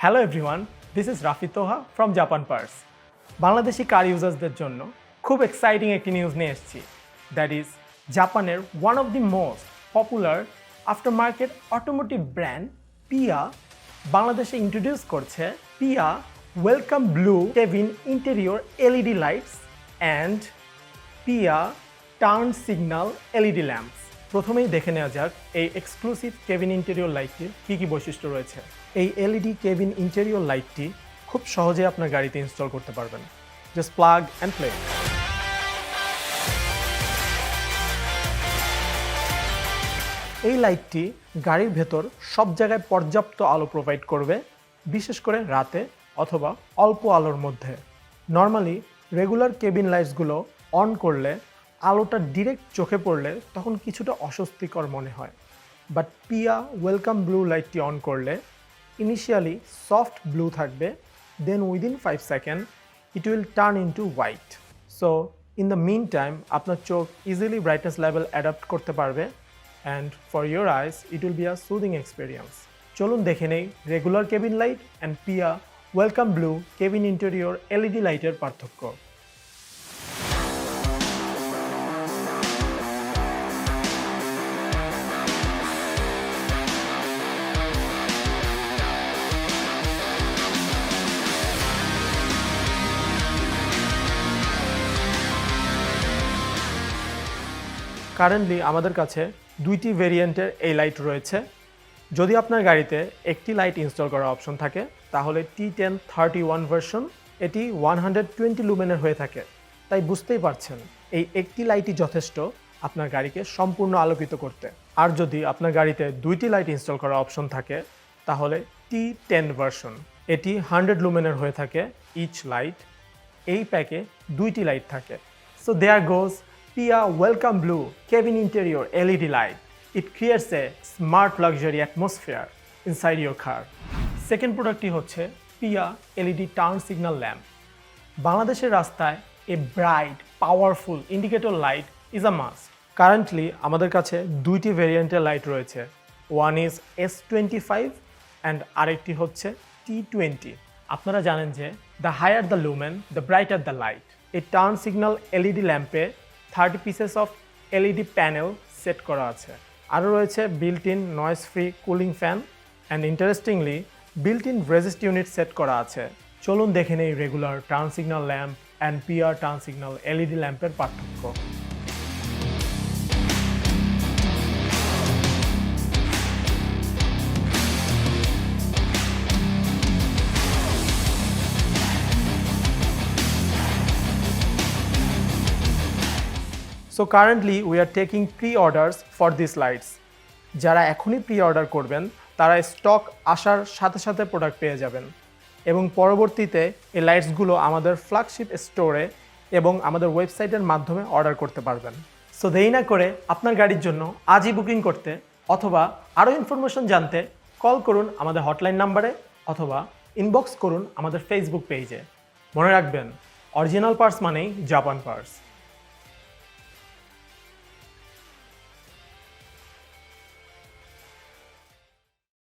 Hello everyone, this is 𝗕𝗏𝗀 from 𝗕𝗏𝗺। Bangladeshi কার ইউজার্সদের জন্য খুব exciting একটি নিউজ নিয়ে এসেছি। দ্যাট ইজ জাপানের one of the most popular after market automotive brand 𝗕হি𝗃 বাংলাদেশে ইন্ট্রোডিউস করছে 𝗕হি𝗃 welcome blue cabin interior LED lights and 𝗕হি𝗃 টার্ন সিগন্যাল এলইডি ল্যাম্পস। প্রথমেই দেখে নেওয়া যাক এই এক্সক্লুসিভ কেবিন ইন্টেরিয়র লাইটটির কী বৈশিষ্ট্য রয়েছে। এই এলইডি কেবিন ইন্টেরিয়র লাইটটি খুব সহজে আপনার গাড়িতে ইনস্টল করতে পারবেন। Just plug and play. এই লাইটটি গাড়ির ভেতর সব জায়গায় পর্যাপ্ত আলো প্রোভাইড করবে, বিশেষ করে রাতে অথবা অল্প আলোর মধ্যে। নর্মালি রেগুলার কেবিন লাইটসগুলো অন করলে আলোটা ডিরেক্ট চোখে পড়লে তখন কিছুটা অস্বস্তিকর মনে হয়, বাট 𝗕হি𝗃 ওয়েলকাম ব্লু লাইটটি অন করলে ইনিশিয়ালি সফট ব্লু থাকবে, দেন উইদিন 5 second it will turn into white. So in the meantime আপনার চোখ ইজিলি ব্রাইটনেস লেভেল অ্যাডাপ্ট করতে পারবে and for your eyes it will be a soothing experience. চলুন দেখে নেই রেগুলার কেবিন লাইট অ্যান্ড 𝗕হি𝗃 welcome blue cabin interior LED লাইটের পার্থক্য। কারেন্টলি আমাদের কাছে দুইটি ভেরিয়েন্টের এই লাইট রয়েছে। যদি আপনার গাড়িতে একটি লাইট ইনস্টল করার অপশন থাকে তাহলে T1031 ভার্সন, এটি 120 লুমেনের হয়ে থাকে। তাই বুঝতেই পারছেন এই একটি লাইটই যথেষ্ট আপনার গাড়িকে সম্পূর্ণ আলোকিত করতে। আর যদি আপনার গাড়িতে দুইটি লাইট ইনস্টল করার অপশন থাকে তাহলে T10 ভার্সন, এটি 100 লুমেনের হয়ে থাকে ইচ লাইট। এই প্যাকে দুইটি লাইট থাকে। সো দেয়ার গোজ 𝗕হি𝗃 Welcome Blue Cabin Interior LED Light. It creates a smart luxury atmosphere inside your car. Second প্রোডাক্টটি হচ্ছে 𝗕হি𝗃 LED Turn Signal Lamp. বাংলাদেশের রাস্তায় a bright powerful indicator light is a must. Currently আমাদের কাছে দুইটি ভেরিয়েন্টের light রয়েছে। ওয়ান ইজ S25 অ্যান্ড আরেকটি হচ্ছে T20। আপনারা জানেন যে the higher the lumen the brighter the light. এই টার্ন সিগন্যাল এলইডি ল্যাম্পে 30 pieces of LED panel set করা আছে। আরও রয়েছে built in noise free cooling fan and interestingly built in resist unit set করা আছে। চলুন দেখে নেই regular turn signal lamp and 𝗕হি𝗃 টার্ন সিগন্যাল এলইডি ল্যাম্পের পার্থক্য। So currently we are taking pre-orders for these lights. যারা এখনই প্রি-অর্ডার করবেন তারা স্টক আসার সাথে সাথে প্রোডাক্ট পেয়ে যাবেন এবং পরবর্তীতে এই লাইটসগুলো আমাদের ফ্ল্যাগশিপ স্টোরে এবং আমাদের ওয়েবসাইটের মাধ্যমে অর্ডার করতে পারবেন। সো দেরি না করে আপনার গাড়ির জন্য আজই বুকিং করতে অথবা আরও ইনফরমেশন জানতে কল করুন আমাদের হটলাইন নাম্বারে অথবা ইনবক্স করুন আমাদের ফেসবুক পেজে। মনে রাখবেন অরিজিনাল পার্টস মানেই জাপান পার্টস।